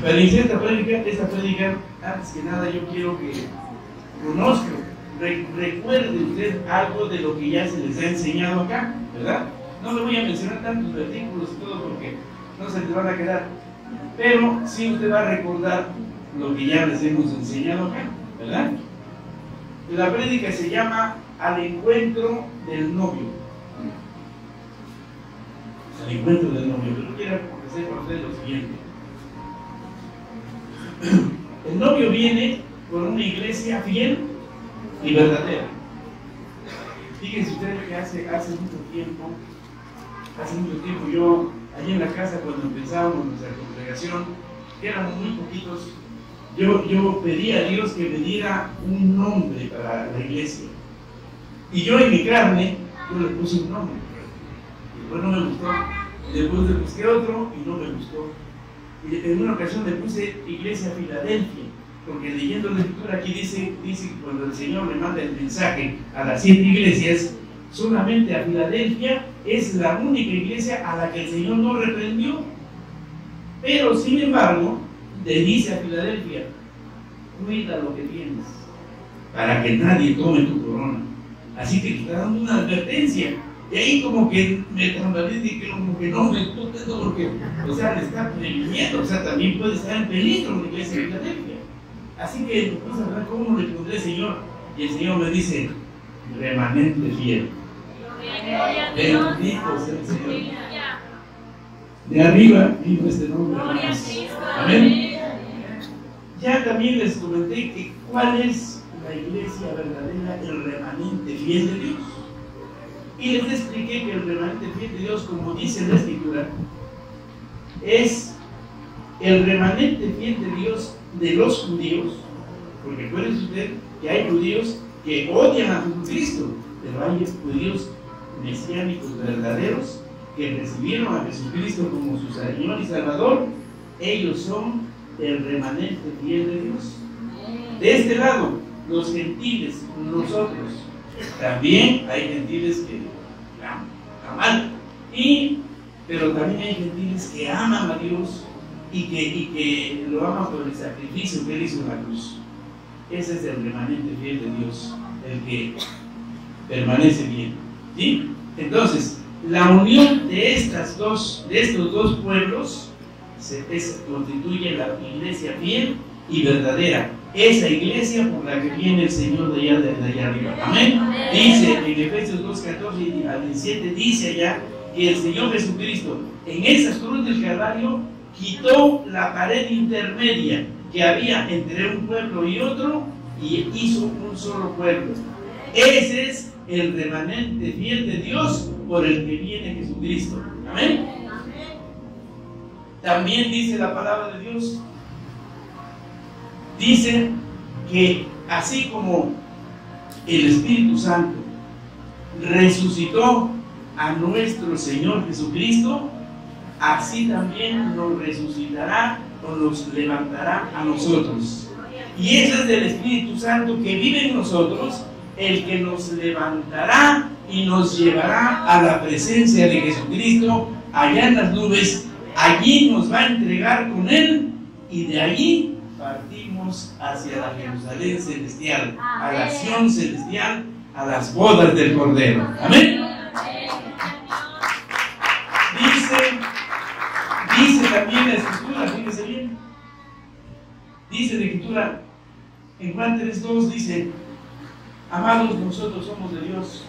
Para iniciar esta prédica, antes que nada yo quiero que conozca, recuerde usted algo de lo que ya se les ha enseñado acá, ¿verdad? No le voy a mencionar tantos versículos y todo porque no se les van a quedar, pero sí usted va a recordar lo que ya les hemos enseñado acá, ¿verdad? La prédica se llama Al encuentro del novio. Al encuentro del novio. Pero quiero hacer con usted lo siguiente. El novio viene por una iglesia fiel y verdadera. Fíjense ustedes que hace mucho tiempo yo, allí en la casa cuando empezábamos nuestra congregación, que éramos muy poquitos, yo pedí a Dios que me diera un nombre para la iglesia. Y yo en mi carne, yo le puse un nombre. Y después no me gustó. Después le busqué otro y no me gustó. Y en una ocasión le puse Iglesia Filadelfia, porque leyendo la escritura aquí dice que cuando el Señor le manda el mensaje a las 7 iglesias, solamente a Filadelfia es la única iglesia a la que el Señor no reprendió. Pero sin embargo, le dice a Filadelfia: cuida lo que tienes, para que nadie tome tu corona. Así que está dando una advertencia. Y ahí como que me tambalé y que como que no me gusta esto porque, o sea, le está previniendo, o sea, también puede estar en peligro la iglesia de Filadelfia. Así que vamos a ver cómo le pondré al Señor. Y el Señor me dice: remanente fiel. Bendito sea el Señor. De arriba vino este nombre. Amén. Ya también les comenté que cuál es la iglesia verdadera, el remanente fiel de Dios. Y les expliqué que el remanente fiel de Dios, como dice la Escritura, es el remanente fiel de Dios de los judíos, porque recuerden usted que hay judíos que odian a Jesucristo, pero hay judíos mesiánicos verdaderos que recibieron a Jesucristo como su Señor y Salvador. Ellos son el remanente fiel de Dios. De este lado, los gentiles, nosotros, también hay gentiles que aman, pero también hay gentiles que aman a Dios y que lo aman por el sacrificio que Él hizo en la cruz. Ese es el remanente fiel de Dios, el que permanece bien, ¿sí? Entonces, la unión de estos dos pueblos constituye la iglesia fiel y verdadera. Esa iglesia por la que viene el Señor de allá arriba. Amén. Dice en Efesios 2:14 al 17, dice allá que el Señor Jesucristo en esa cruz del Calvario quitó la pared intermedia que había entre un pueblo y otro y hizo un solo pueblo. Ese es el remanente fiel de Dios por el que viene Jesucristo. Amén. También dice la palabra de Dios, dice que así como el Espíritu Santo resucitó a nuestro Señor Jesucristo, así también nos resucitará o nos levantará a nosotros. Y ese es el Espíritu Santo que vive en nosotros, el que nos levantará y nos llevará a la presencia de Jesucristo allá en las nubes. Allí nos va a entregar con Él y de allí partimos hacia la Jerusalén celestial, a la Sión celestial, a las bodas del Cordero. Amén. Dice también la Escritura, fíjese bien, dice la Escritura en Juan 3:2, dice: amados, nosotros somos de Dios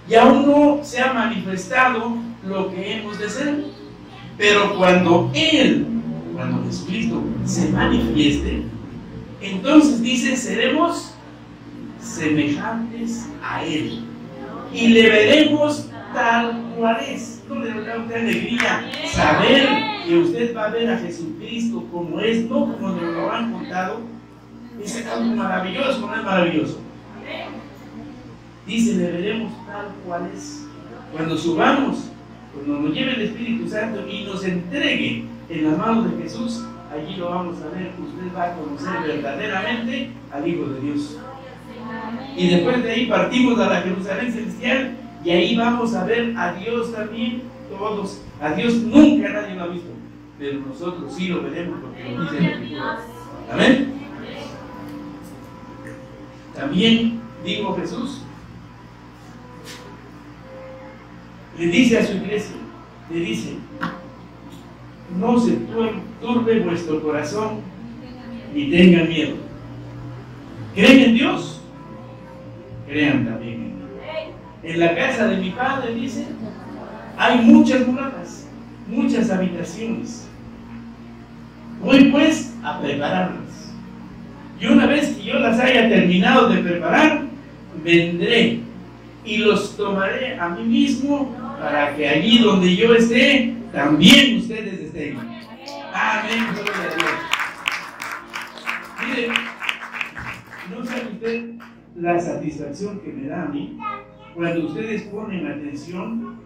y aún no se ha manifestado lo que hemos de ser, pero cuando Jesucristo se manifieste, entonces dice, seremos semejantes a Él y le veremos tal cual es. ¿No le da usted alegría saber que usted va a ver a Jesucristo como es, no como nos lo han contado? Es algo maravilloso, ¿no es maravilloso? Dice, le veremos tal cual es. Cuando subamos, cuando nos lleve el Espíritu Santo y nos entregue en las manos de Jesús, allí lo vamos a ver. Usted va a conocer verdaderamente al Hijo de Dios. Y después de ahí partimos a la Jerusalén celestial y ahí vamos a ver a Dios también, todos. A Dios nunca nadie lo ha visto. pero nosotros sí lo veremos porque lo dice la Escritura. Amén. También dijo Jesús, le dice a su iglesia, le dice, no se turbe vuestro corazón ni tengan miedo. ¿Creen en Dios? Crean también en mí. En la casa de mi Padre, dice, hay muchas moradas, muchas habitaciones. Voy pues a prepararlas. Y una vez que yo las haya terminado de preparar, vendré y los tomaré a mí mismo para que allí donde yo esté, también ustedes estén. Amén. Gloria a Dios. Mire, ¿no sabe usted la satisfacción que me da a mí cuando ustedes ponen atención,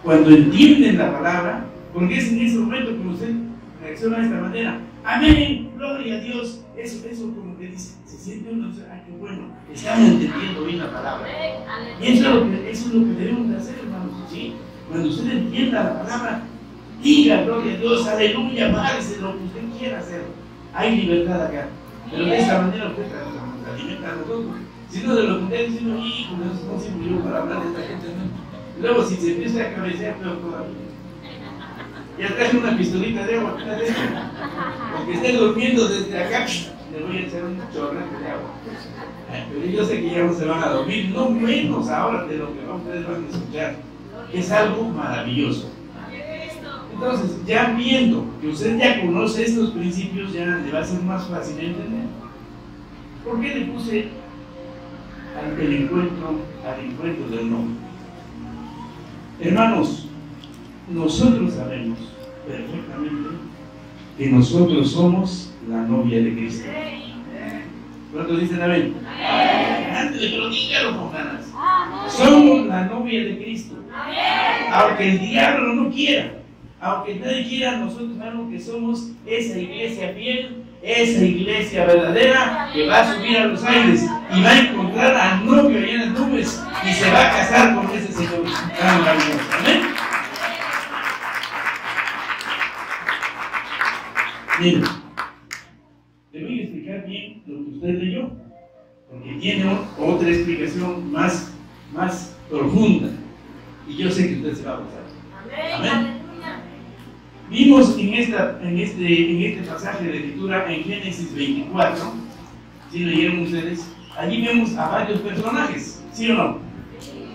cuando entienden la palabra? Porque es en ese momento que usted reacciona de esta manera. Amén, gloria a Dios. Eso como que dice, se siente uno, ay, qué bueno, estamos entendiendo bien la palabra. Y eso es lo que debemos de hacer, hermanos, ¿sí? Cuando usted entienda la palabra, diga gloria a Dios, aleluya, párese lo que usted quiera hacer. Hay libertad acá. Pero de esta manera usted nos alimenta a nosotros. Si no, de lo que usted dice, hijo, no sirvo yo para hablar de esta gente, ¿no? Luego, si se empieza a cabecear, peor todavía. Ya traje una pistolita de agua, porque esté durmiendo desde acá, le voy a echar un chorrete de agua. Pero yo sé que ya no se van a dormir, no menos ahora de lo que ustedes van a escuchar. Es algo maravilloso. Entonces, ya viendo que usted ya conoce estos principios, ya le va a ser más fácil entender. ¿Por qué le puse al encuentro del novio? Hermanos, nosotros sabemos perfectamente que nosotros somos la novia de Cristo. ¿Cuántos dicen amén? Antes de que lo digan, con ganas. Somos la novia de Cristo. Aunque el diablo no quiera, aunque nadie quiera, nosotros sabemos que somos esa iglesia fiel, esa iglesia verdadera que va a subir a los aires y va a encontrar al novio allá en las nubes y se va a casar con ese Señor. Amén. Miren, le voy a explicar bien lo que usted leyó, porque tiene otra explicación más profunda, y yo sé que usted se va a gozar. Amén. Vimos en este pasaje de lectura en Génesis 24, si leyeron ustedes, allí vemos a varios personajes, ¿sí o no?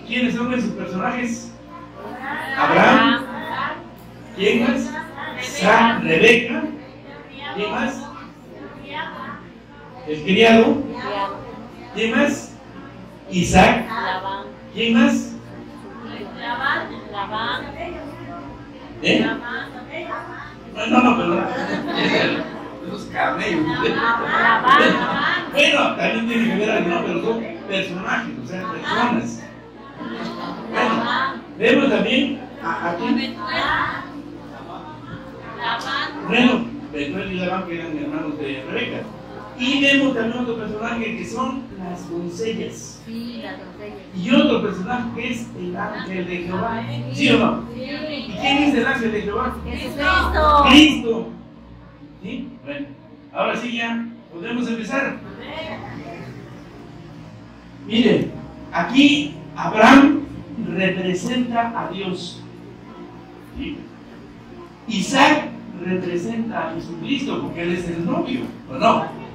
¿Quiénes son esos personajes? Abraham. ¿Quién más? Rebeca. ¿Quién más? El criado. ¿Quién más? Isaac. ¿Quién más? No, perdón. Los camellos. Bueno, también tiene que ver algo, ¿no? Pero son personajes, o sea, personas. Bueno, vemos también aquí. Bueno, Betuel y Labán, que eran hermanos de Rebeca. Y vemos también otro personaje que son las doncellas. Sí, las doncellas. Y otro personaje que es el ángel de Jehová. ¿Sí o no? Sí. ¿Y quién es el ángel de Jehová? Jesucristo. Cristo. ¿Sí? Bueno, ahora sí ya podemos empezar. Miren, aquí Abraham representa a Dios. ¿Sí? Isaac representa a Jesucristo porque él es el novio, ¿o no?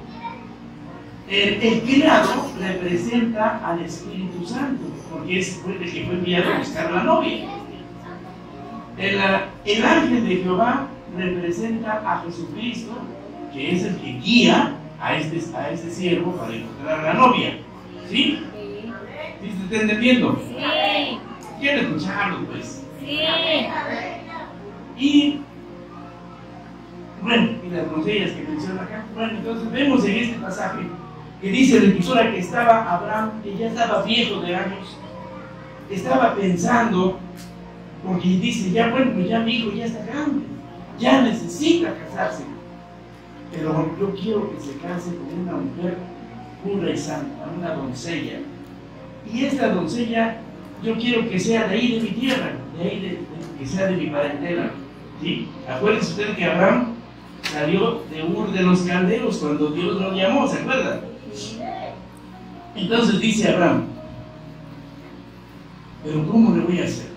El criado representa al Espíritu Santo porque es el que fue enviado a buscar la novia. El ángel de Jehová representa a Jesucristo, que es el que guía a este siervo para encontrar a la novia. ¿Sí? ¿Sí se está entendiendo? Sí. ¿Quieren escucharlo, pues? Sí. Y bueno, y las doncellas que menciona acá. Bueno, entonces vemos en este pasaje que dice la escritura que estaba Abraham, que ya estaba viejo de años, estaba pensando, porque dice, ya bueno, pues ya mi hijo ya está grande, ya necesita casarse, pero yo quiero que se case con una mujer pura y santa, una doncella, y esta doncella yo quiero que sea de ahí de mi tierra, de ahí que sea de mi parentela. ¿Sí? Acuérdense ustedes que Abraham salió de Ur de los Caldeos cuando Dios lo llamó, ¿se acuerdan? Entonces dice Abraham, pero ¿cómo le voy a hacer?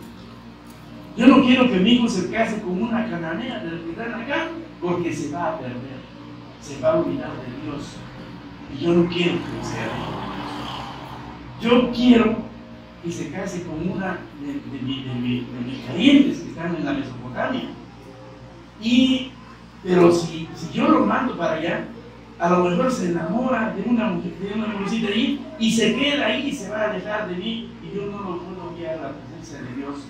Yo no quiero que mi hijo se case con una cananea de las que están acá, porque se va a perder, se va a olvidar de Dios. Y yo no quiero que sea así. Yo quiero que se case con una de mis parientes que están en la Mesopotamia. Pero si yo lo mando para allá, a lo mejor se enamora de una mujercita ahí y se queda ahí y se va a alejar de mí y yo no lo puedo guiar a la presencia de Dios.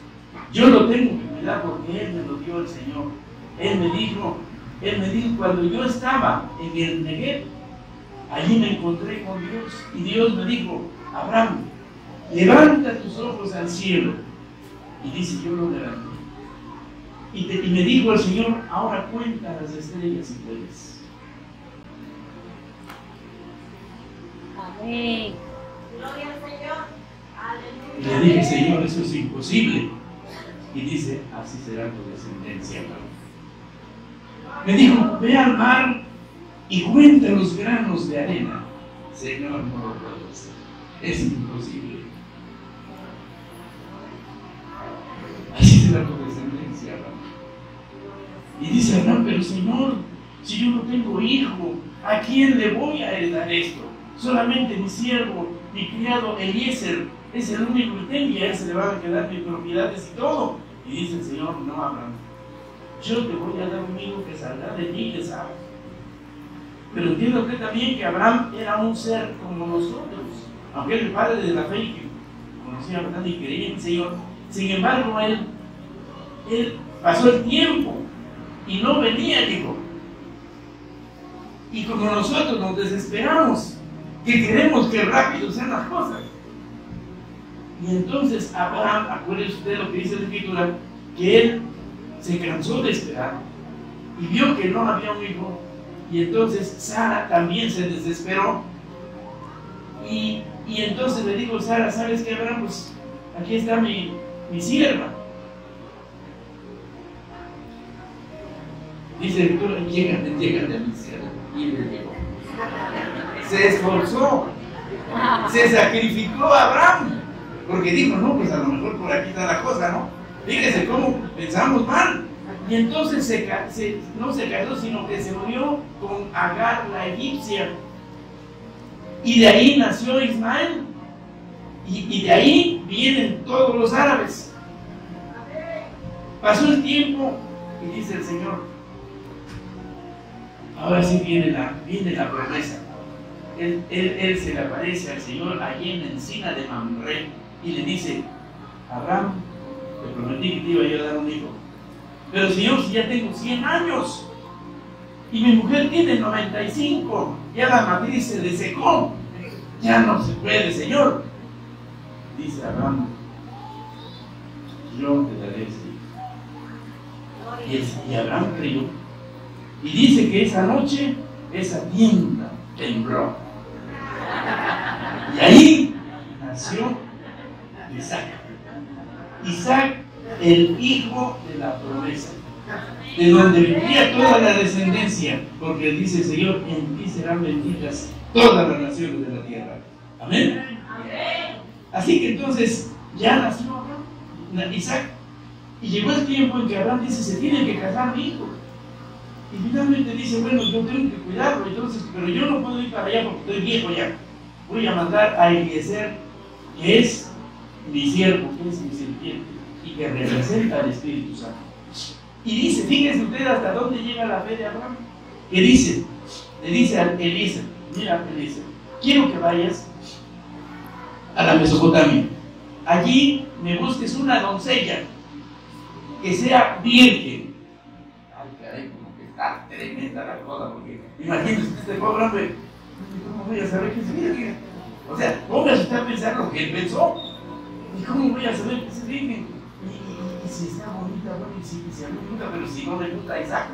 Yo lo tengo que cuidar porque Él me lo dio el Señor. Él me dijo cuando yo estaba en el Negev, allí me encontré con Dios y Dios me dijo, Abraham, levanta tus ojos al cielo. Y dice, yo lo levanté. Y me dijo el Señor, ahora cuenta las estrellas si puedes. Amén. Gloria al Señor. Y le dije, Señor, eso es imposible. Y dice, así será tu descendencia. Me dijo, ve al mar y cuenta los granos de arena. Señor, no lo puedo hacer. Es imposible. Así será tu descendencia, Abraham. Y dice Abraham, pero Señor, si yo no tengo hijo, ¿a quién le voy a heredar esto? Solamente mi siervo, mi criado Eliezer, es el único que tengo y a él se le van a quedar mis propiedades y todo. Y dice el Señor, no, Abraham, yo te voy a dar un hijo que saldrá de ti, de Sara. Pero entiende usted también que Abraham era un ser como nosotros, aunque era el padre de la fe y que conocía bastante y creía en el Señor. Sin embargo, él pasó el tiempo y no venía el hijo. Y como nosotros nos desesperamos, que queremos que rápido sean las cosas. Y entonces Abraham, acuérdense usted lo que dice la Escritura, que él se cansó de esperar y vio que no había un hijo. Y entonces Sara también se desesperó. Y entonces le dijo Sara, ¿sabes qué, Abraham? Pues aquí está mi sierva. Dice la Escritura, llégate a mi sierva. Y le dijo, se esforzó, se sacrificó a Abraham, porque dijo, no, pues a lo mejor por aquí está la cosa, ¿no? Fíjese cómo pensamos mal. Y entonces no se casó, sino que se unió con Agar, la egipcia. Y de ahí nació Ismael. Y de ahí vienen todos los árabes. Pasó el tiempo y dice el Señor, ahora sí viene la promesa. Él se le aparece al Señor allí en la encina de Mamre y le dice, Abraham, te prometí que te iba yo a dar un hijo. Pero Señor, si ya tengo 100 años y mi mujer tiene 95, ya la matriz se le secó, ya no se puede, Señor. Dice Abraham, yo te daré ese hijo. Y Abraham creyó. Y dice que esa noche, esa tienda tembló. Y ahí nació Isaac. Isaac, el hijo de la promesa, de donde vivía toda la descendencia, porque dice el Señor, en ti serán benditas todas las naciones de la tierra. Amén. Así que entonces ya nació Abraham, Isaac, y llegó el tiempo en que Abraham dice, se tiene que casar mi hijo. Y finalmente dice, bueno, yo tengo que cuidarlo, entonces, pero yo no puedo ir para allá porque estoy viejo ya. Voy a mandar a Eliezer, que es mi siervo, que es mi sirviente, y que representa al Espíritu Santo. Y dice, fíjense ustedes hasta dónde llega la fe de Abraham. Que dice, le dice a Eliezer, mira Eliezer, quiero que vayas a la Mesopotamia. Allí me busques una doncella que sea virgen. Ay, caray, como que está tremenda la cosa, porque imagínense este pobre hombre, ¿cómo voy a saber que es virgen? O sea, póngase usted a pensar lo que él pensó. ¿Y cómo voy a saber que es virgen? Y si está bonita, bueno, y si a mí me gusta, pero si no le gusta a Isaac.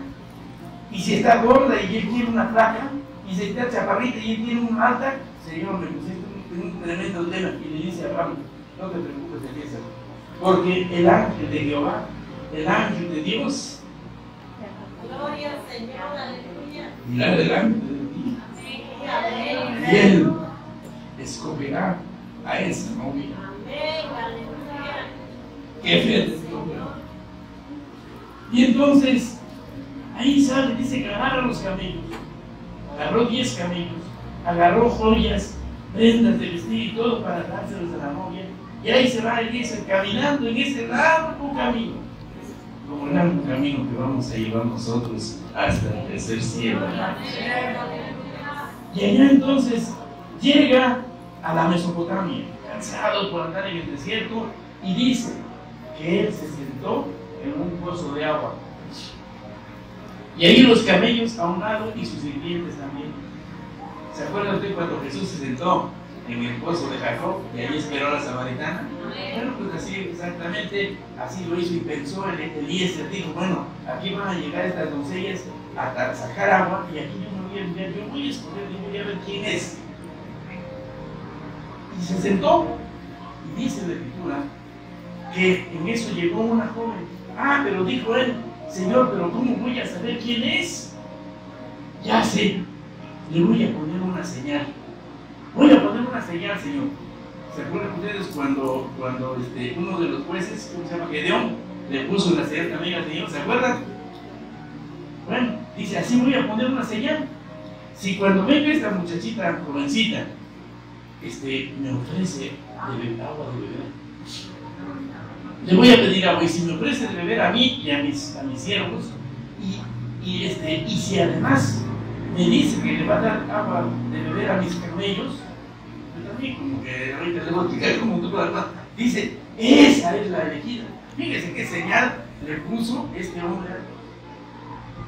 Y si está gorda y él quiere una flaca, y si está chaparrita y él quiere una alta, Señor, me pusiste un tremendo tema. Y le dice a Abraham, no te preocupes, Eliezer, porque el ángel de Jehová, el ángel de Dios, Gloria al Señor, aleluya. Irá delante de ti. Amén. Y Él escogerá a esa novia. Amén, aleluya. Qué fe de este hombre. Y entonces, ahí sale, dice que agarra los camellos. Agarró 10 camellos, agarró joyas, prendas de vestir y todo para dárselos a la novia. Y ahí se va Eliezer caminando en ese largo camino, como el largo camino que vamos a llevar nosotros hasta el tercer cielo. Y allá entonces llega a la Mesopotamia, cansado por andar en el desierto, y dice que él se sentó en un pozo de agua. Y ahí los camellos a un lado y sus sirvientes también. ¿Se acuerda usted cuando Jesús se sentó en el pozo de Jacob y ahí esperó a la samaritana? Bueno, pues así exactamente, así lo hizo y pensó Eliezer, dijo, bueno, aquí van a llegar estas doncellas a sacar agua y aquí yo me voy a enviar, yo voy a escoger y voy a ver quién es. Y se sentó y dice la escritura que en eso llegó una joven. Ah, pero dijo él, Señor, pero ¿cómo voy a saber quién es? Ya sé, le voy a poner una señal. Voy a poner una señal, Señor. ¿Se acuerdan ustedes cuando uno de los jueces, ¿cómo se llama? Gedeón, le puso la señal también al Señor? ¿Se acuerdan? Bueno, dice, así voy a poner una señal. Si cuando venga esta muchachita jovencita, me ofrece agua de beber, le voy a pedir agua, y si me ofrece de beber a mí y a mis siervos, y si además me dice que le va a dar agua de beber a mis camellos, yo también como que ahorita le voy a explicar como tú, dice, esa es la elegida. Fíjese qué señal le puso este hombre.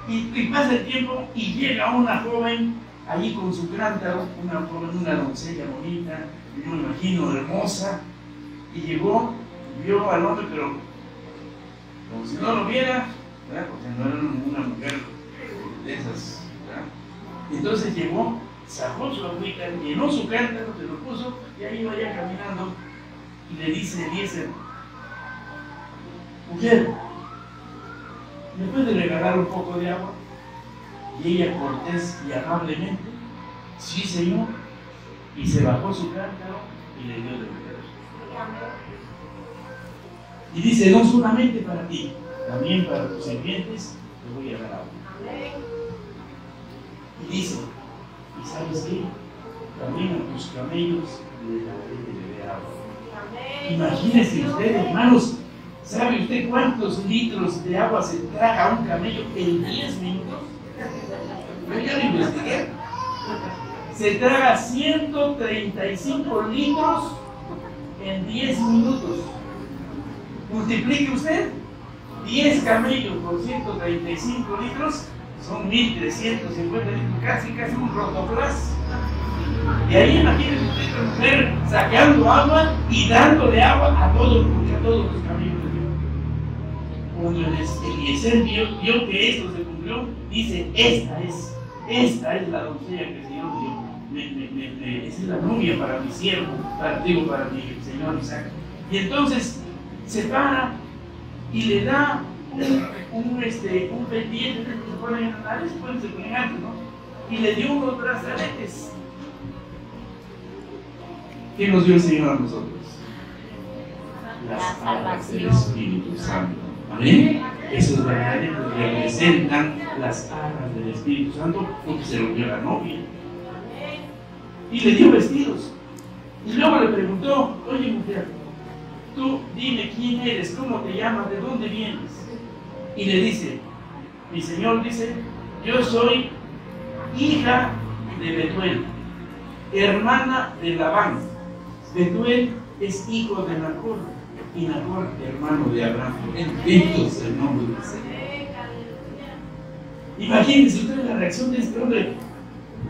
Y pasa el tiempo y llega una joven allí con su cántaro, una joven, una doncella bonita, yo me imagino hermosa, y llegó, vio al hombre, pero como si no lo viera, ¿verdad? Porque no era una mujer de esas, ¿verdad? Entonces llegó, sacó su agüita, llenó su cántaro, se lo puso y ahí iba ya caminando y le dice Eliezer, mujer, ¿me puede regalar un poco de agua? Y ella cortés y amablemente, sí señor, y se bajó su cántaro y le dio de beber. Y dice, no solamente para ti, también para tus sirvientes te voy a dar agua. Y dice, ¿y sabes qué? También a tus camellos les daré de beber agua. Imagínense usted, hermanos, ¿sabe usted cuántos litros de agua se traga un camello en 10 minutos? Yo ya lo investigué. Se traga 135 litros en 10 minutos. Multiplique usted 10 camellos por 135 litros, son 1,350 litros, casi un rotoplas. Y ahí imagínense usted a la mujer sacando agua y dándole agua a todos los camellos. Cuando Eliezer vio que esto se cumplió, dice, esta es la doncella que el Señor dio. Esa es la novia para mi siervo, para mi señor Isaac. Y entonces se para y le da un pendiente que se ponen en la nariz, se ponen antes, ¿no? Y le dio unos brazaletes. ¿Qué nos dio el Señor a nosotros? Las alas del Espíritu Santo. ¿Amén? Esos brazaletes representan las alas del Espíritu Santo porque se lo dio la novia. Y le dio vestidos. Y luego le preguntó, oye mujer, tú dime quién eres, cómo te llamas, de dónde vienes. Y le dice, mi Señor dice, yo soy hija de Betuel, hermana de Labán. Betuel es hijo de Nacor y Nacor hermano de Abraham. Bendito sea el nombre del Señor. Imagínense ustedes la reacción de este hombre.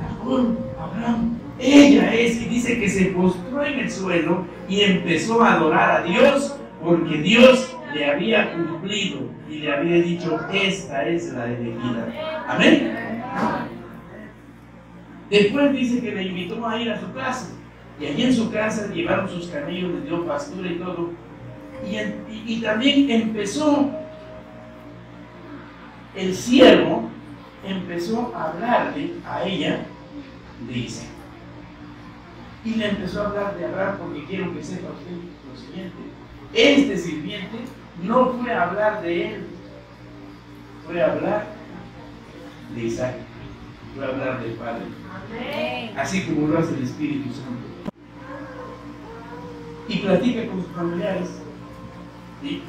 Nacor, Abraham, ella es, y dice que se postró en el suelo y empezó a adorar a Dios porque Dios le había cumplido y le había dicho, esta es la elegida. Amén. Después dice que le invitó a ir a su casa y allí en su casa llevaron sus camellos, les dio pastura y todo, y también empezó el siervo empezó a hablarle a ella de Isaac. Y le empezó a hablar de Abraham, porque quiero que sepa usted lo siguiente: este sirviente no fue a hablar de él, fue a hablar de Isaac, fue a hablar del Padre, así como lo hace el Espíritu Santo. Y platica con sus familiares, ¿sí?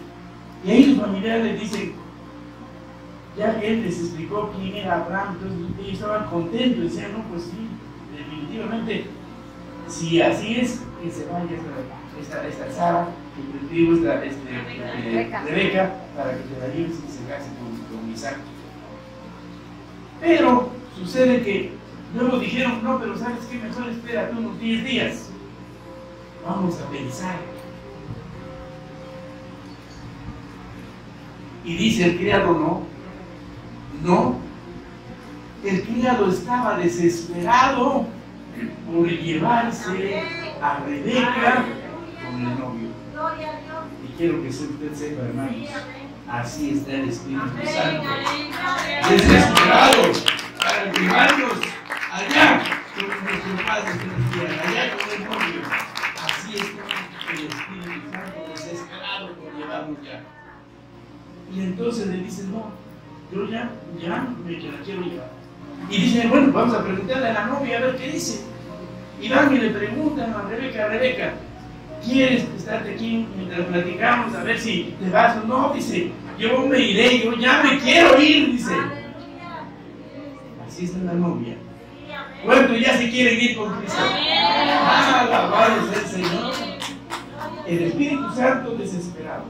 Y ahí sus familiares dicen, ya que él les explicó quién era Abraham, entonces ellos estaban contentos, decían, no, pues sí, definitivamente, si así es, que se vaya esta Sara, que digo, Rebeca, para que te la lleves y se case con Isaac. Pero sucede que luego dijeron, no, pero ¿sabes qué? Mejor espérate unos 10 días. Vamos a pensar. Y dice el criado, no. El criado estaba desesperado por llevarse a Rebeca con el novio. Y quiero que usted sepa, hermanos, así está el Espíritu Santo, desesperado para llevarnos allá con nuestro Padre Celestial, allá con el novio. Así está el Espíritu Santo, desesperado por llevarnos ya. Y entonces le dicen, no, yo ya me la quiero llevar. Y dicen, bueno, vamos a preguntarle a la novia a ver qué dice. Y van y le preguntan a Rebeca, ¿quieres estarte aquí mientras platicamos a ver si te vas o no? Dice, yo me iré, yo ya me quiero ir, dice. Así está la novia. ¿Cuántos ya se quieren ir con Cristo? Alabado sea el Señor. El Espíritu Santo desesperado.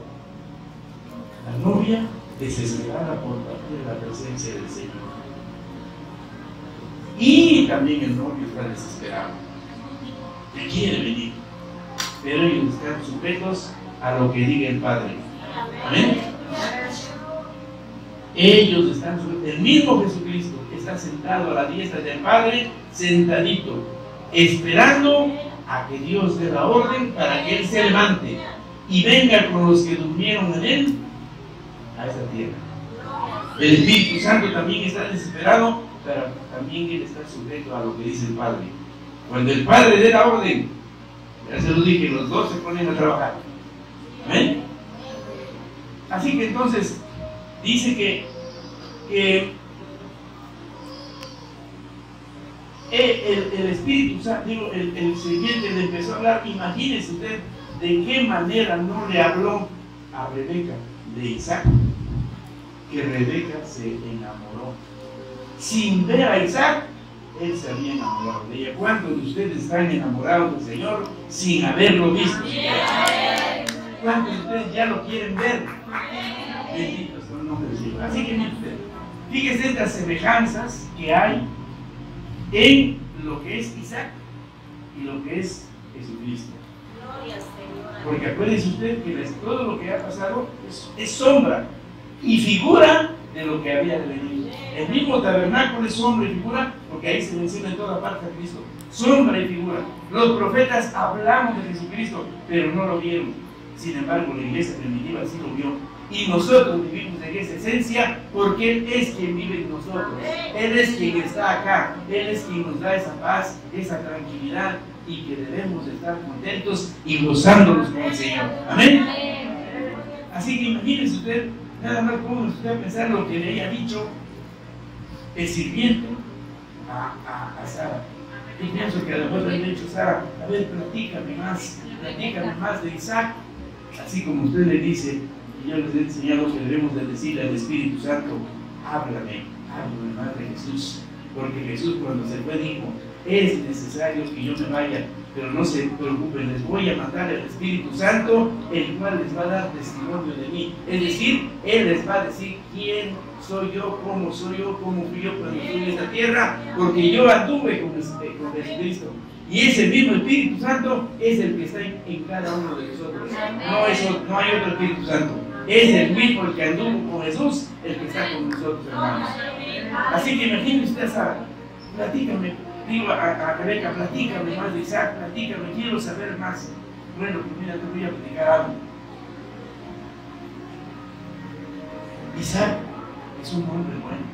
La novia desesperada por partir de la presencia del Señor. Y también el novio está desesperado, que quiere venir, pero ellos están sujetos a lo que diga el Padre. Amén. Ellos están sujetos. El mismo Jesucristo está sentado a la diestra del Padre, sentadito, esperando a que Dios dé la orden para que Él se levante y venga con los que durmieron en Él a esa tierra. El Espíritu Santo también está desesperado, pero también Él está sujeto a lo que dice el Padre. Cuando el Padre dé la orden, ya se lo dije, los dos se ponen a trabajar. ¿Amén? Así que entonces dice que el Espíritu Santo, digo, el sirviente le empezó a hablar. Imagínese usted de qué manera no le habló a Rebeca de Isaac, que Rebeca se enamoró. Sin ver a Isaac, él se había enamorado de ella. ¿Cuántos de ustedes están enamorados del Señor sin haberlo visto? ¿Cuántos de ustedes ya lo quieren ver? Bendito sea el nombre del Señor. Así que mire usted, fíjese estas semejanzas que hay en lo que es Isaac y lo que es Jesucristo. Porque acuérdese usted que todo lo que ha pasado es sombra y figura de lo que había de venir. El mismo tabernáculo es sombra y figura, porque ahí se menciona en toda parte a Cristo. Sombra y figura. Los profetas hablamos de Jesucristo, pero no lo vieron. Sin embargo, la iglesia primitiva sí lo vio. Y nosotros vivimos en esa esencia porque Él es quien vive en nosotros. Él es quien está acá. Él es quien nos da esa paz, esa tranquilidad, y que debemos estar contentos y gozándonos con el Señor. Amén. Así que imagínense usted, nada más póngase usted a pensar lo que le haya dicho el sirviente a Sara. Y pienso que a lo mejor le ha dicho Sara, a ver, platícame más de Isaac. Así como usted le dice, y yo les he enseñado que debemos de decirle al Espíritu Santo, háblame más de Jesús. Porque Jesús cuando se fue dijo, es necesario que yo me vaya, pero no se preocupen, les voy a mandar el Espíritu Santo, el cual les va a dar testimonio de mí. Es decir, Él les va a decir quién soy yo, cómo fui yo cuando estuve en esta tierra, porque yo anduve con Jesucristo. Y ese mismo Espíritu Santo es el que está en cada uno de nosotros. No hay otro Espíritu Santo. Es el mismo el que anduvo con Jesús, el que está con nosotros, hermanos. Así que imagínense usted, Sara, platícame, digo a Rebeca, platícame más de Isaac, platícame, quiero saber más. Bueno, pues mira, te voy a platicar algo. Isaac es un hombre bueno.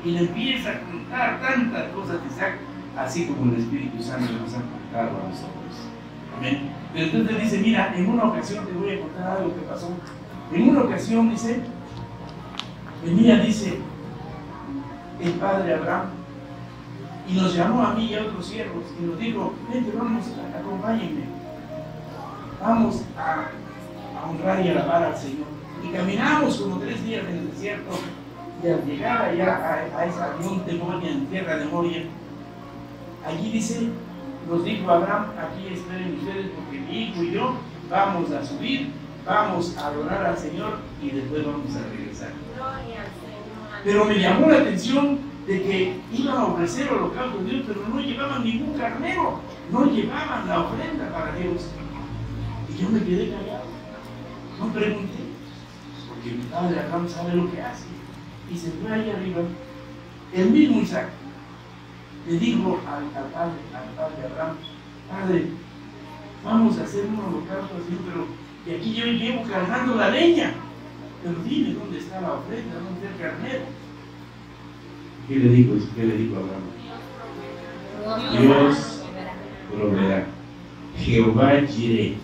y le empieza a contar tantas cosas de Isaac, así como el Espíritu Santo nos ha contado a nosotros. Amén. Pero entonces dice, mira, en una ocasión te voy a contar algo que pasó. En una ocasión, dice, venía, dice, el padre Abraham, y nos llamó a mí y a otros siervos, y nos dijo, vente, vamos, acompáñenme, vamos a honrar y alabar al Señor. Y caminamos como 3 días en el desierto, y al llegar allá a esa monte Moria, en tierra de Moria, allí dice, nos dijo Abraham, aquí esperen ustedes porque mi hijo y yo vamos a subir, vamos a adorar al Señor y después vamos a regresar. Pero me llamó la atención de que iban a ofrecer holocausto a Dios, pero no llevaban ningún carnero, no llevaban la ofrenda para Dios. Y yo me quedé callado, no pregunté, porque mi padre Abraham sabe lo que hace. Y se fue ahí arriba, el mismo Isaac le dijo al padre Abraham, padre, vamos a hacer un holocausto así, pero y aquí yo llevo cargando la leña, pero dime dónde está la ofrenda, dónde está el carnero. ¿Qué le dijo Abraham? Dios proveerá. Jehová Jireh.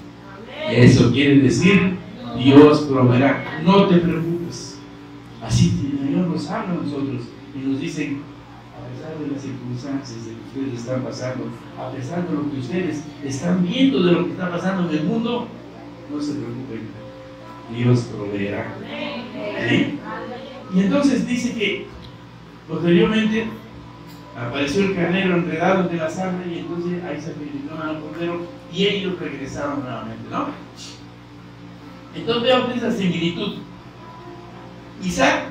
Eso quiere decir Dios proveerá. No te preocupes. Así el Señor nos habla a nosotros y nos dice, a pesar de las circunstancias de que ustedes están pasando, a pesar de lo que ustedes están viendo de lo que está pasando en el mundo, no se preocupen, Dios proveerá. ¿Sí? Y entonces dice que posteriormente apareció el carnero enredado entre la sangre y entonces ahí se sacrificaron al cordero y ellos regresaron nuevamente, ¿no? Entonces veamos esa similitud. Isaac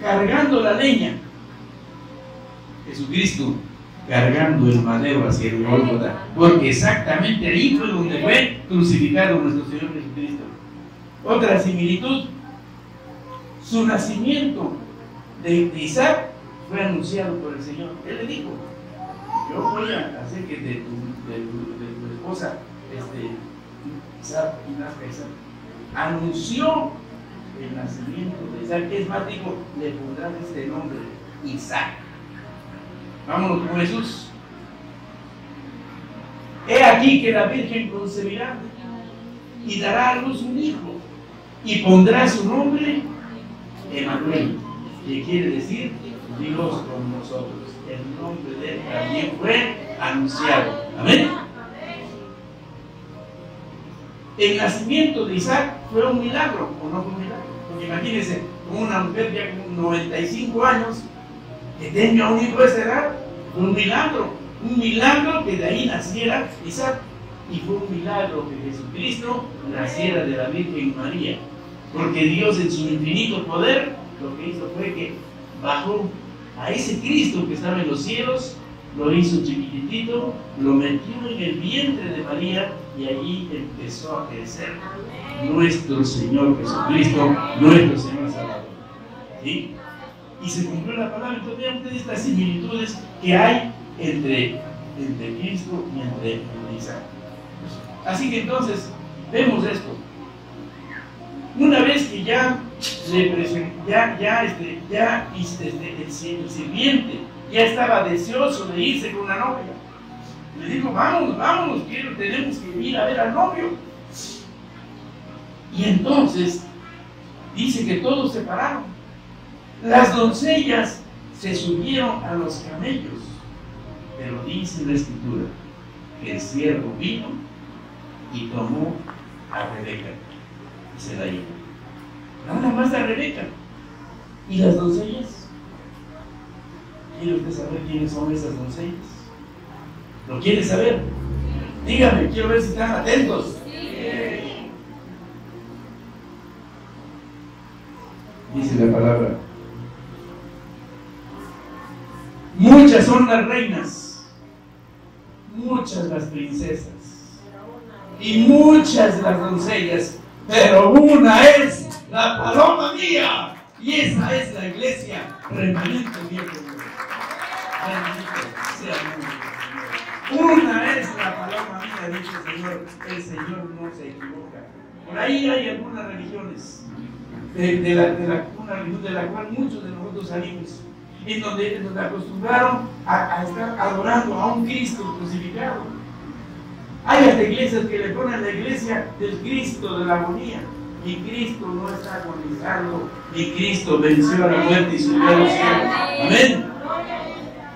cargando la leña, Jesucristo cargando el madero hacia el Gólgota, porque exactamente ahí fue donde fue crucificado nuestro Señor Jesucristo. Otra similitud, su nacimiento de Isaac fue anunciado por el Señor. Él le dijo, yo voy a hacer que de tu esposa Isaac y nazca Isaac. Anunció el nacimiento de Isaac. Es más, dijo, le pondrán este nombre, Isaac. Vámonos con Jesús. He aquí que la Virgen concebirá y dará a luz un hijo y pondrá su nombre Emmanuel, que quiere decir Dios con nosotros. El nombre de él también fue anunciado. Amén. El nacimiento de Isaac fue un milagro, ¿o no fue un milagro? Porque imagínense, una mujer ya con 95 años que tenga un hijo de esa edad, fue un milagro que de ahí naciera Isaac, y fue un milagro que Jesucristo naciera de la Virgen María, porque Dios en su infinito poder lo que hizo fue que bajó a ese Cristo que estaba en los cielos, lo hizo chiquitito, lo metió en el vientre de María y allí empezó a crecer nuestro Señor Jesucristo, nuestro Señor Salvador. ¿Sí? Y se cumplió la palabra. Entonces vean ustedes estas similitudes que hay entre Cristo y entre Isaac. Así que entonces vemos esto. Una vez que ya le presentó, el sirviente ya estaba deseoso de irse con la novia, le dijo, vámonos, tenemos que ir a ver al novio. Y entonces dice que todos se pararon. Las doncellas se subieron a los camellos, pero dice la Escritura que el siervo vino y tomó a Rebeca y se la llevó. Nada más a Rebeca. ¿Y las doncellas? ¿Quiere usted saber quiénes son esas doncellas? ¿Lo quiere saber? Dígame, quiero ver si están atentos. Dice la palabra: muchas son las reinas, muchas las princesas y muchas las doncellas, pero una es la paloma mía, y esa es la iglesia remanente viejo. Una es la paloma mía, dice el Señor. El Señor no se equivoca. Por ahí hay algunas religiones, una religión de la cual muchos de nosotros salimos, en donde acostumbraron a estar adorando a un Cristo crucificado. Hay hasta iglesias que le ponen la iglesia del Cristo de la agonía. Y Cristo no está agonizando, y Cristo venció a la muerte y subió a los cielos. Amén.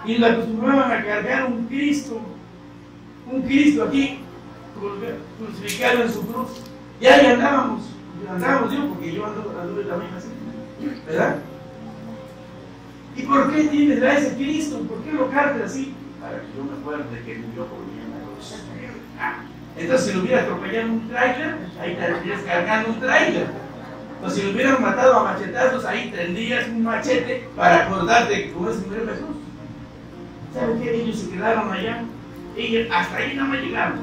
Y le acostumbraban a cargar un Cristo aquí, crucificado en su cruz. Y ahí andábamos digo, porque yo anduve también así, ¿verdad? ¿Y por qué tienes a ese Cristo? ¿Por qué lo cargas así? Para que yo me acuerde que murió por mí en la cruz. Entonces, si lo hubiera atropellado en un tráiler, ahí tendrías cargando un tráiler. O si lo hubieran matado a machetazos, ahí tendrías un machete para acordarte que como ese murió Jesús. ¿Saben qué? Ellos se quedaron allá. Ellos hasta ahí no me llegaron.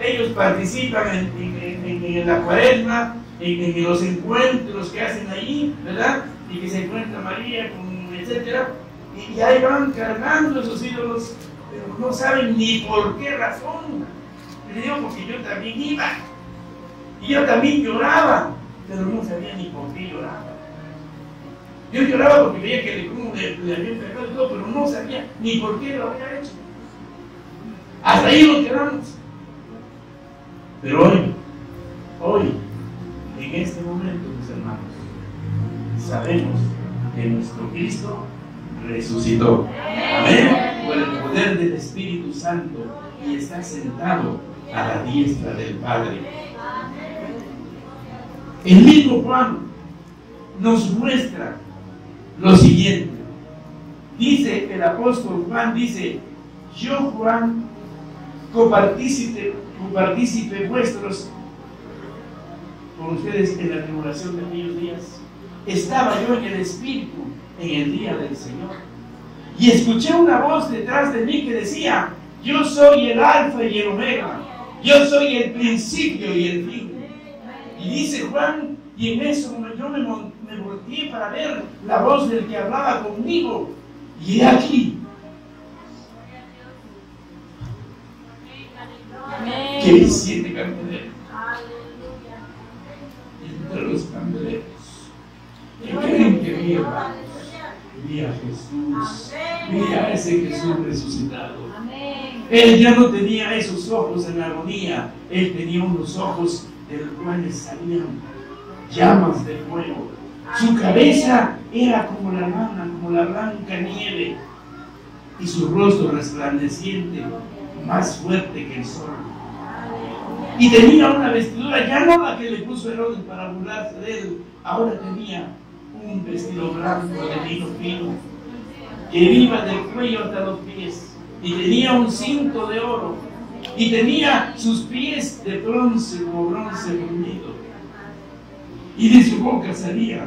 Ellos participan en la cuaresma, en los encuentros que hacen allí, ¿verdad? Y que se encuentra María, etcétera. Y ahí van cargando esos ídolos, pero no saben ni por qué razón. Le digo porque yo también iba. Y yo también lloraba, pero no sabía ni por qué lloraba. Yo lloraba porque veía que le habían pegado y todo, pero no sabía ni por qué lo había hecho. Hasta ahí nos quedamos. Pero hoy, en este momento, mis hermanos, sabemos que nuestro Cristo resucitó. Amén. Por el poder del Espíritu Santo y está sentado a la diestra del Padre. El mismo Juan nos muestra lo siguiente. Dice el apóstol Juan, dice: yo, Juan, copartícipe vuestros con ustedes en la tribulación de aquellos días, estaba yo en el Espíritu en el día del Señor, y escuché una voz detrás de mí que decía: yo soy el Alfa y el Omega, yo soy el principio y el fin. Y dice Juan, y en eso yo me volteé para ver la voz del que hablaba conmigo, y he aquí que vi 7 candeleros entre los candeleros. ¿Qué creen que vi, hermanos? Vi a Jesús, vi a ese Jesús resucitado. Él ya no tenía esos ojos en agonía, él tenía unos ojos de los cuales salían llamas de fuego. Su cabeza era como la lana, como la blanca nieve, y su rostro resplandeciente, más fuerte que el sol. Y tenía una vestidura, ya no la que le puso Herodes para burlarse de él, ahora tenía un vestido blanco de lino fino, que iba del cuello hasta los pies, y tenía un cinto de oro, y tenía sus pies de bronce, como bronce bruñido, y de su boca salía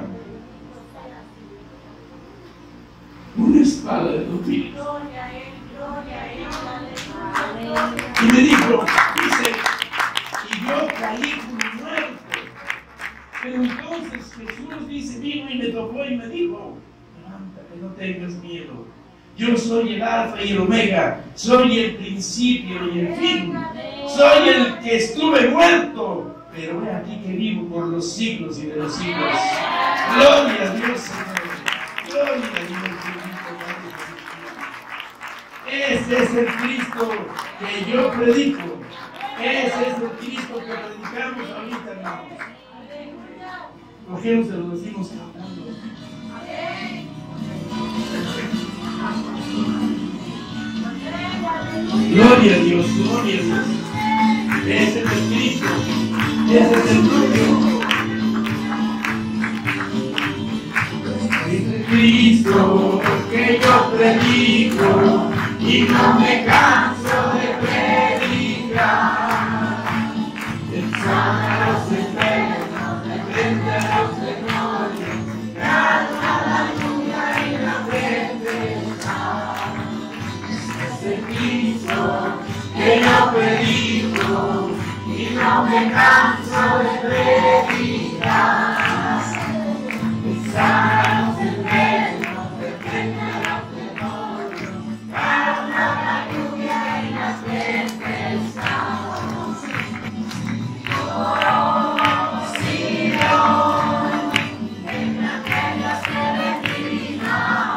una espada de 2 filos. Y me dijo, dice, y yo caí como muerto. Pero entonces Jesús dice, vino y me tocó y me dijo: levántate, no tengas miedo. Yo soy el Alfa y el Omega, soy el principio y el fin. Soy el que estuve muerto, pero he aquí que vivo por los siglos y de los siglos. Gloria a Dios, Señor. Gloria a Dios, Señor. Ese es el Cristo que yo predico. Ese es el Cristo que predicamos ahorita, hermanos. ¿Por qué no se lo decimos cantando? Gloria a Dios, gloria a Dios. Ese es el Cristo. Ese es el propio. Es el Cristo que yo predico y no me canso de predicar. Él sana a los enfermos, enfrenta a los demonios, calma la lluvia y la tempestad. Es el Cristo que yo predico y no me canso de predicar. Él sana a los enfermos, enfrenta a los demonios, calma la lluvia y las tempestades. Oh, Sion, en aquellos que vendrán.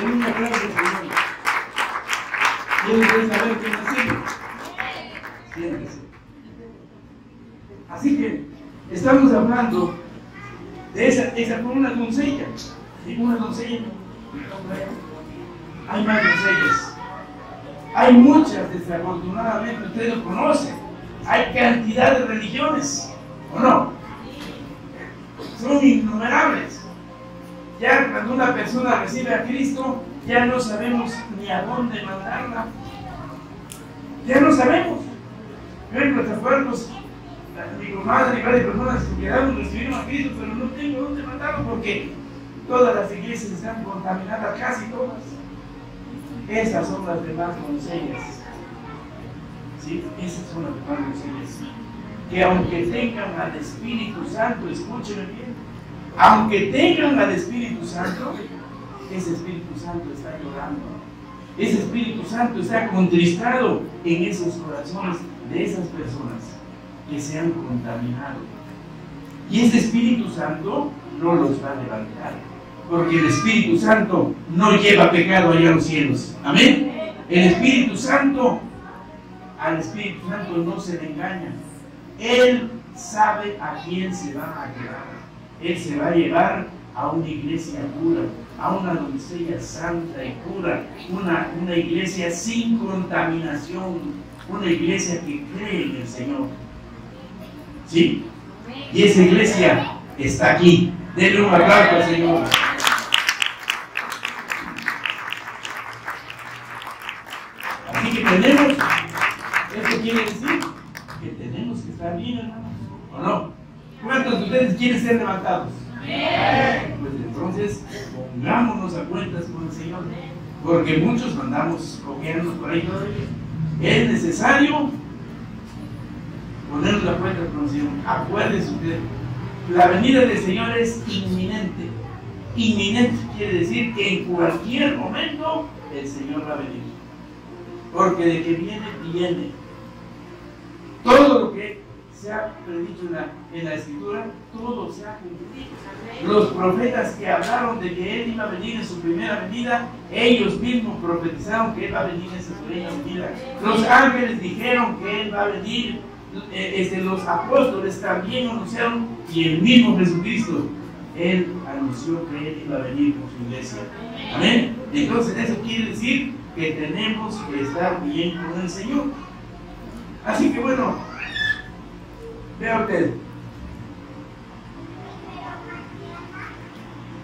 Den un aplauso, Señor. ¿Quieren ustedes saber quién nació? Siéntese. Así que estamos hablando de esa fue una doncella. Digo una doncella. Hay más doncellas. Hay muchas, desafortunadamente, ustedes lo conocen. Hay cantidad de religiones, ¿o no? Son innumerables. Ya cuando una persona recibe a Cristo, ya no sabemos ni a dónde mandarla. Ya no sabemos. Yo en nuestros pueblos, mi comadre y varias personas que quedaron recibieron a Cristo, pero no tengo dónde mandarlo porque todas las iglesias están contaminadas, casi todas. Esas son las demás doncellas. ¿Sí? Esas son las demás doncellas. Que aunque tengan al Espíritu Santo, escúchenme bien, aunque tengan al Espíritu Santo, ese Espíritu Santo está llorando. Ese Espíritu Santo está contristado en esos corazones de esas personas que se han contaminado. Y ese Espíritu Santo no los va a levantar, porque el Espíritu Santo no lleva pecado allá a los cielos. Amén. El Espíritu Santo, al Espíritu Santo no se le engaña. Él sabe a quién se va a llevar. Él se va a llevar a una iglesia pura, a una doncella santa y pura, una iglesia sin contaminación, una iglesia que cree en el Señor. ¿Sí? Y esa iglesia está aquí. Denle un aplauso al Señor. Así que tenemos, esto quiere decir que tenemos que estar bien, hermanos, ¿o no? ¿Cuántos de ustedes quieren ser levantados? Pues entonces pongámonos a cuentas con el Señor, porque muchos andamos cogiendo por ahí todavía. Es necesario ponernos a cuentas con el Señor. Acuérdese usted, la venida del Señor es inminente. Inminente quiere decir que en cualquier momento el Señor va a venir, porque de que viene, viene. Todo lo que se ha predicho en la Escritura, todo se ha cumplido. Los profetas que hablaron de que Él iba a venir en su primera venida, ellos mismos profetizaron que Él va a venir en su primera venida. Los ángeles dijeron que Él va a venir, los apóstoles también anunciaron, y el mismo Jesucristo, Él anunció que Él iba a venir con su iglesia. Amén. Entonces eso quiere decir que tenemos que estar bien con el Señor. Así que bueno, vea usted,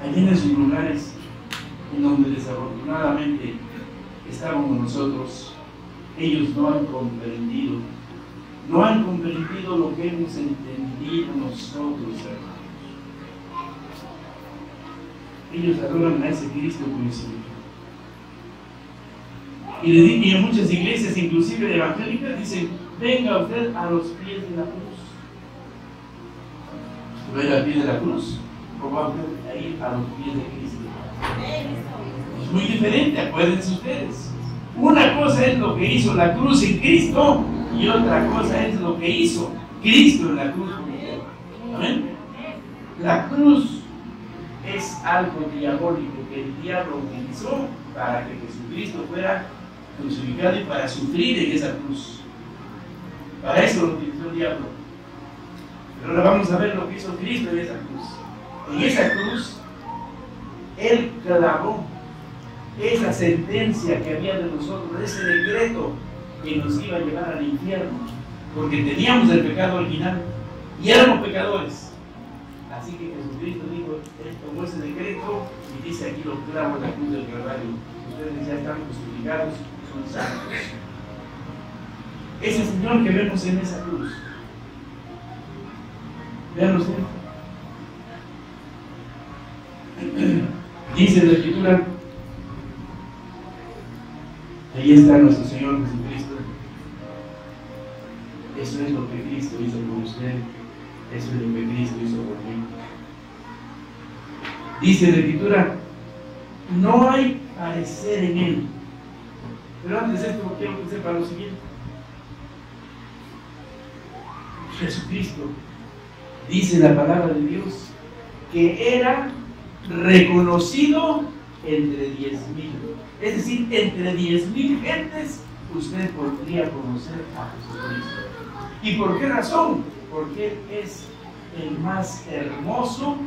allí en esos lugares en donde desafortunadamente estábamos nosotros, ellos no han comprendido lo que hemos entendido nosotros, hermanos. Ellos adoran a ese Cristo crucificado. Y en muchas iglesias, inclusive evangélicas, dicen: venga usted a los pies de la cruz. ¿Va a ir al pie de la cruz? ¿O va a ir a los pies de Cristo? Es muy diferente, acuérdense ustedes. Una cosa es lo que hizo la cruz en Cristo, y otra cosa es lo que hizo Cristo en la cruz por usted. Amén. La cruz es algo diabólico que el diablo utilizó para que Jesucristo fuera crucificado y para sufrir en esa cruz. Para eso lo utilizó el diablo. Pero ahora vamos a ver lo que hizo Cristo en esa cruz. En esa cruz, Él clavó esa sentencia que había de nosotros, ese decreto que nos iba a llevar al infierno, porque teníamos el pecado original y éramos pecadores. Así que Jesucristo dijo: Él tomó ese decreto y dice aquí: lo clavo en la cruz del Calvario. Ustedes ya están justificados, son santos. Ese Señor que vemos en esa cruz, vean ustedes, dice la Escritura, ahí está nuestro Señor Jesucristo. Eso es lo que Cristo hizo por usted, eso es lo que Cristo hizo por mí. Dice la Escritura: no hay parecer en Él. Pero antes de esto quiero que sepa lo siguiente. Jesucristo, dice la palabra de Dios, que era reconocido entre 10,000. Es decir, entre 10,000 gentes usted podría conocer a Jesucristo. ¿Y por qué razón? Porque Él es el más hermoso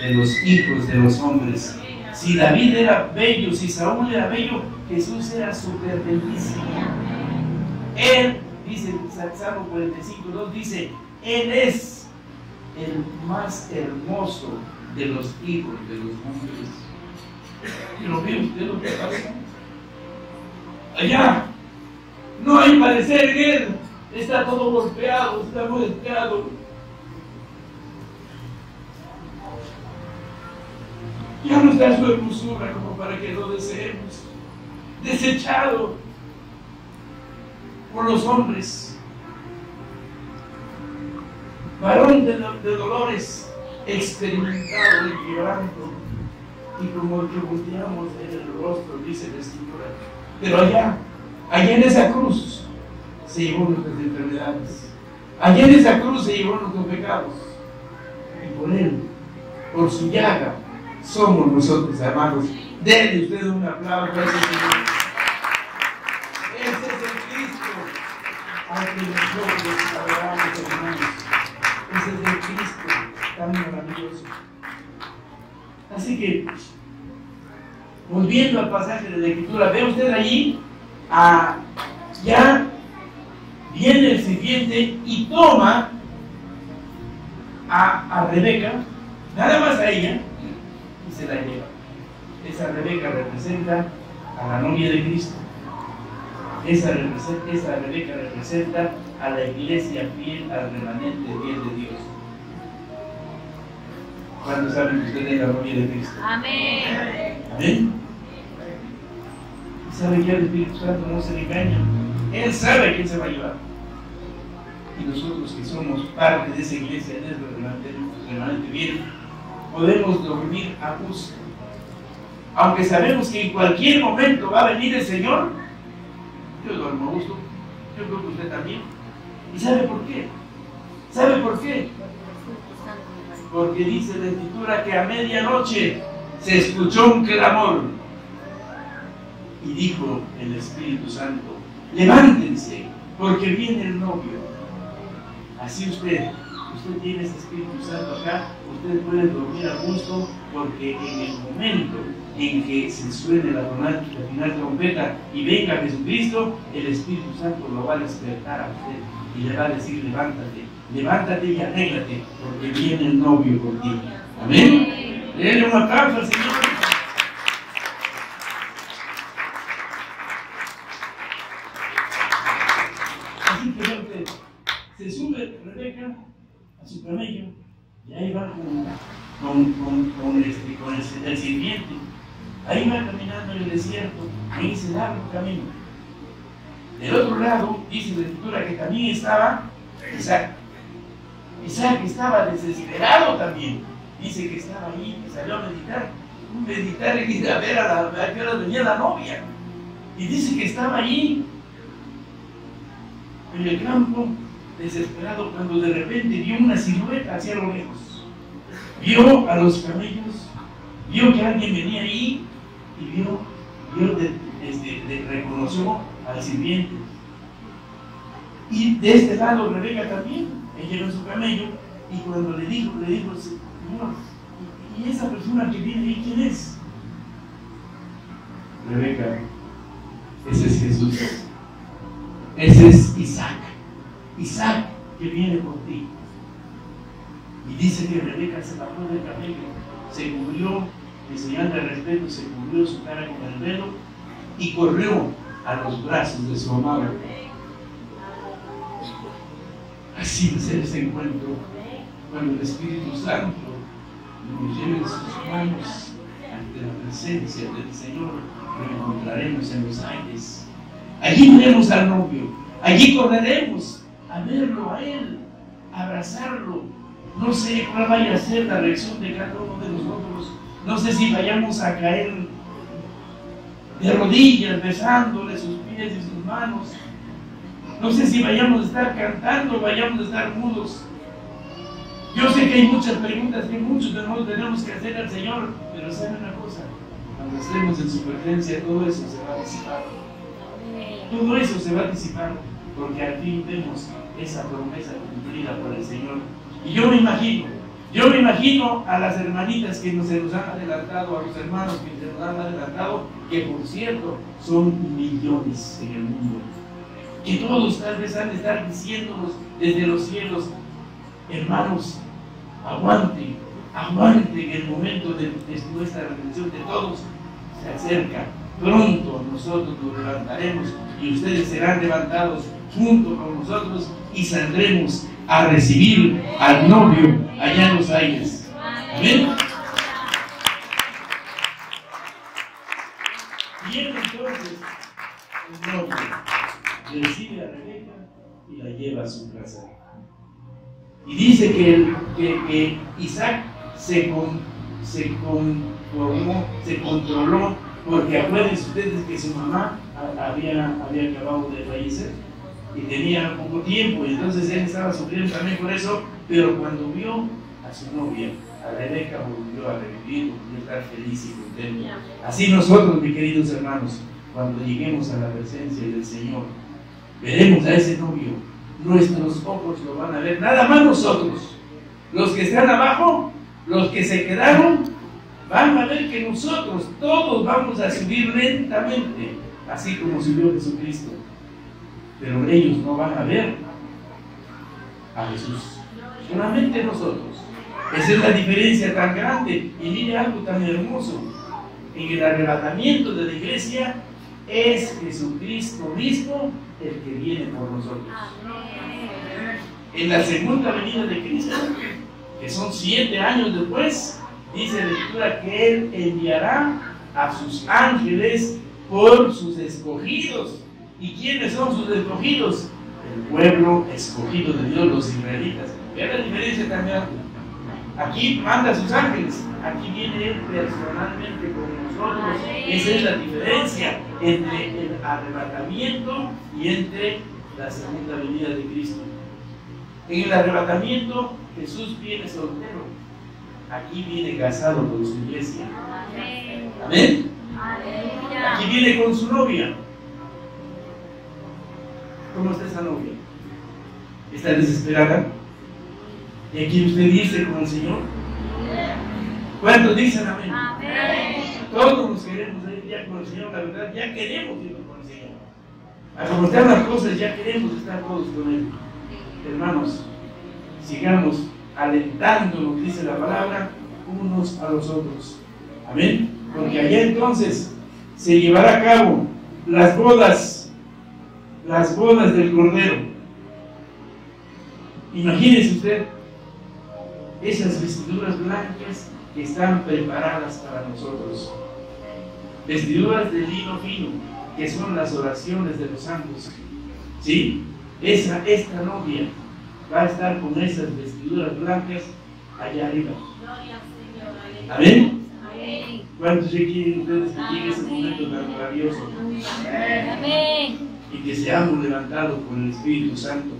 de los hijos de los hombres. Si David era bello, si Saúl era bello, Jesús era súper bellísimo. Él, dice Salmo 45:2, dice, Él es el más hermoso de los hijos de los hombres. ¿Pero ve usted lo que pasa? Allá no hay parecer en Él. Está todo golpeado, está molestado. Ya no está su hermosura como para que lo deseemos. Desechado por los hombres. Varón de dolores, experimentado de quebranto. Y como el que volteamos en el rostro, dice la Escritura. Pero allá en esa cruz, se llevó nuestras enfermedades. Allá en esa cruz se llevó nuestros pecados. Y por Él, por su llaga, somos nosotros, hermanos. Denle usted un aplauso a ese Señor. Ese es el Cristo al que nosotros adoramos, hermanos. Ese es el Cristo tan maravilloso. Así que, volviendo al pasaje de la Escritura, ve usted allí, ya viene el sirviente y toma a Rebeca, nada más a ella, y se la lleva. Esa Rebeca representa a la novia de Cristo. Esa Rebeca representa a la iglesia fiel, al remanente fiel de Dios. ¿Cuántos saben que usted es la novia de Cristo? Amén. Amén. ¿Y sabe que el Espíritu Santo no se le engaña? Él sabe quién se va a llevar. Y nosotros que somos parte de esa iglesia, de ese remanente bien, podemos dormir a gusto. Aunque sabemos que en cualquier momento va a venir el Señor, yo duermo a gusto. Yo creo que usted también. ¿Y sabe por qué? ¿Sabe por qué? Porque dice la Escritura que a medianoche se escuchó un clamor y dijo el Espíritu Santo, levántense porque viene el novio. Así usted tiene ese Espíritu Santo acá, usted puede dormir a gusto porque en el momento en que se suene la final trompeta y venga Jesucristo, el Espíritu Santo lo va a despertar a usted y le va a decir, levántate y arréglate, porque viene el novio por ti. Amén. Denle un aplauso al Señor. Así que usted se sube Rebeca a su camello y ahí va con el sirviente. Ahí va caminando en el desierto, en ese largo camino. Del otro lado, dice la Escritura que también estaba Isaac. Isaac estaba desesperado también. Dice que estaba ahí, que salió a meditar y ir a ver a qué hora venía la novia. Y dice que estaba ahí, en el campo, desesperado, cuando de repente vio una silueta hacia lo lejos. Vio a los camellos, vio que alguien venía ahí y reconoció al sirviente. Y de este lado Rebeca también, ella en su camello, y cuando le dijo, Señor, ¿y esa persona que viene ahí quién es? Rebeca, ese es Jesús. Ese es Isaac que viene por ti. Y dice que Rebeca se bajó del camello, se cubrió, en señal de respeto, se cubrió su cara con el velo y corrió a los brazos de su amado. Así va a ser ese encuentro cuando el Espíritu Santo nos lleve en sus manos ante la presencia del Señor. Lo encontraremos en los aires. Allí veremos al novio, allí correremos a verlo a Él, a abrazarlo. No sé cuál vaya a ser la reacción de cada uno de nosotros. No sé si vayamos a caer de rodillas, besándole sus pies y sus manos. No sé si vayamos a estar cantando o vayamos a estar mudos. Yo sé que hay muchas preguntas que muchos de nosotros tenemos que hacer al Señor, pero ¿saben una cosa? cuando estemos en su presencia, todo eso se va a disipar. Todo eso se va a disipar, porque al fin vemos esa promesa cumplida por el Señor. Y yo me imagino a las hermanitas que se nos han adelantado, a los hermanos que se nos han adelantado, que por cierto son millones en el mundo, que todos tal vez han de estar diciéndonos desde los cielos: hermanos, aguanten, aguanten el momento de nuestra redención de todos, se acerca. Pronto nosotros nos levantaremos y ustedes serán levantados junto con nosotros y saldremos a recibir al novio allá en los aires. Amén. Y él entonces, el novio, recibe a Rebeca y la lleva a su casa. Y dice que Isaac se controló, porque acuérdense ustedes que su mamá había acabado de fallecer y tenía poco tiempo, y entonces él estaba sufriendo también por eso, pero cuando vio a su novia, a Rebeca, volvió a revivir, volvió a estar feliz y contento. Así nosotros, mis queridos hermanos, cuando lleguemos a la presencia del Señor, veremos a ese novio, nuestros ojos lo van a ver, nada más nosotros, los que están abajo, los que se quedaron, van a ver que nosotros todos vamos a subir lentamente, así como subió Jesucristo. Pero ellos no van a ver a Jesús, solamente nosotros. Esa es la diferencia tan grande. Y mire algo tan hermoso: en el arrebatamiento de la iglesia es Jesucristo mismo el que viene por nosotros. En la segunda venida de Cristo, que son 7 años después, dice la Escritura que Él enviará a sus ángeles por sus escogidos. ¿Y quiénes son sus escogidos? El pueblo escogido de Dios, los israelitas. Vean la diferencia tan grande. Aquí manda a sus ángeles, aquí viene Él personalmente con nosotros. Esa es la diferencia entre el arrebatamiento y entre la segunda venida de Cristo. En el arrebatamiento Jesús viene soltero, aquí viene casado con su iglesia. Amén. Aquí viene con su novia. ¿Cómo está esa novia? ¿Está desesperada? ¿Y aquí usted irse con el Señor? ¿Cuántos dicen amén? Todos nos queremos ir ya con el Señor, la verdad, ya queremos ir con el Señor. A como están las cosas, ya queremos estar todos con Él. Hermanos, sigamos alentándonos, dice la palabra, unos a los otros. Amén. Porque allá entonces se llevará a cabo las bodas del Cordero. Imagínese usted esas vestiduras blancas que están preparadas para nosotros, vestiduras de lino fino, que son las oraciones de los santos. ¿Sí? Esta novia va a estar con esas vestiduras blancas allá arriba. Amén. ¿Cuántos quieren ustedes que llegue ese momento tan maravilloso? Amén. Y que seamos levantados por el Espíritu Santo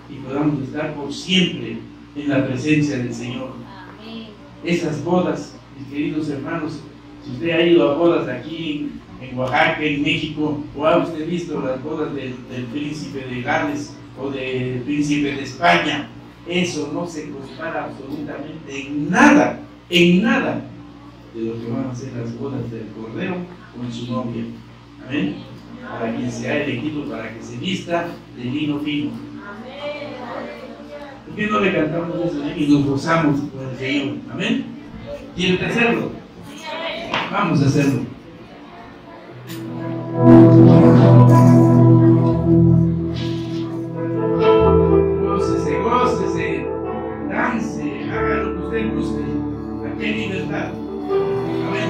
y podamos estar por siempre en la presencia del Señor. Amén. Esas bodas, mis queridos hermanos, si usted ha ido a bodas aquí en Oaxaca, en México, o ha usted visto las bodas del príncipe de Gales o del príncipe de España, eso no se compara absolutamente en nada de lo que van a ser las bodas del Cordero con su novia. Amén. Para quien se ha elegido para que se vista de lino fino. ¿Por qué no le cantamos eso y nos gozamos con el Señor? Amén. ¿Quieren hacerlo? Vamos a hacerlo. Gócese, dance, haga lo que usted guste. Aquí hay libertad. Amén.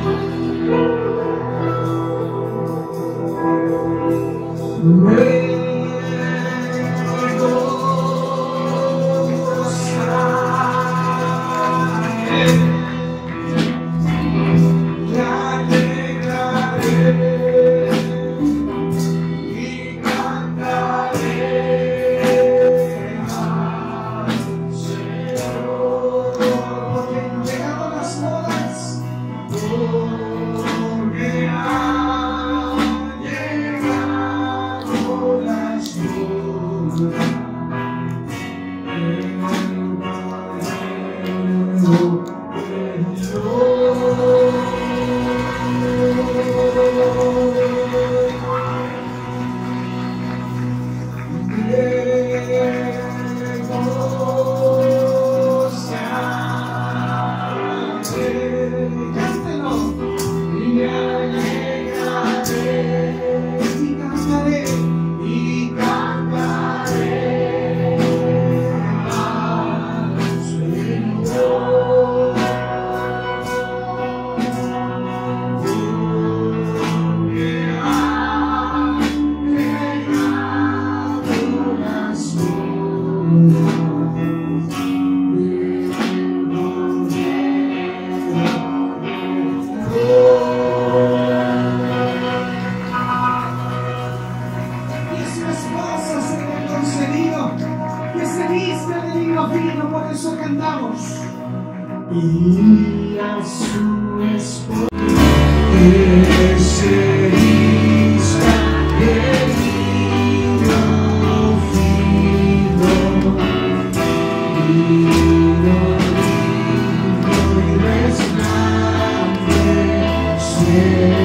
Amén.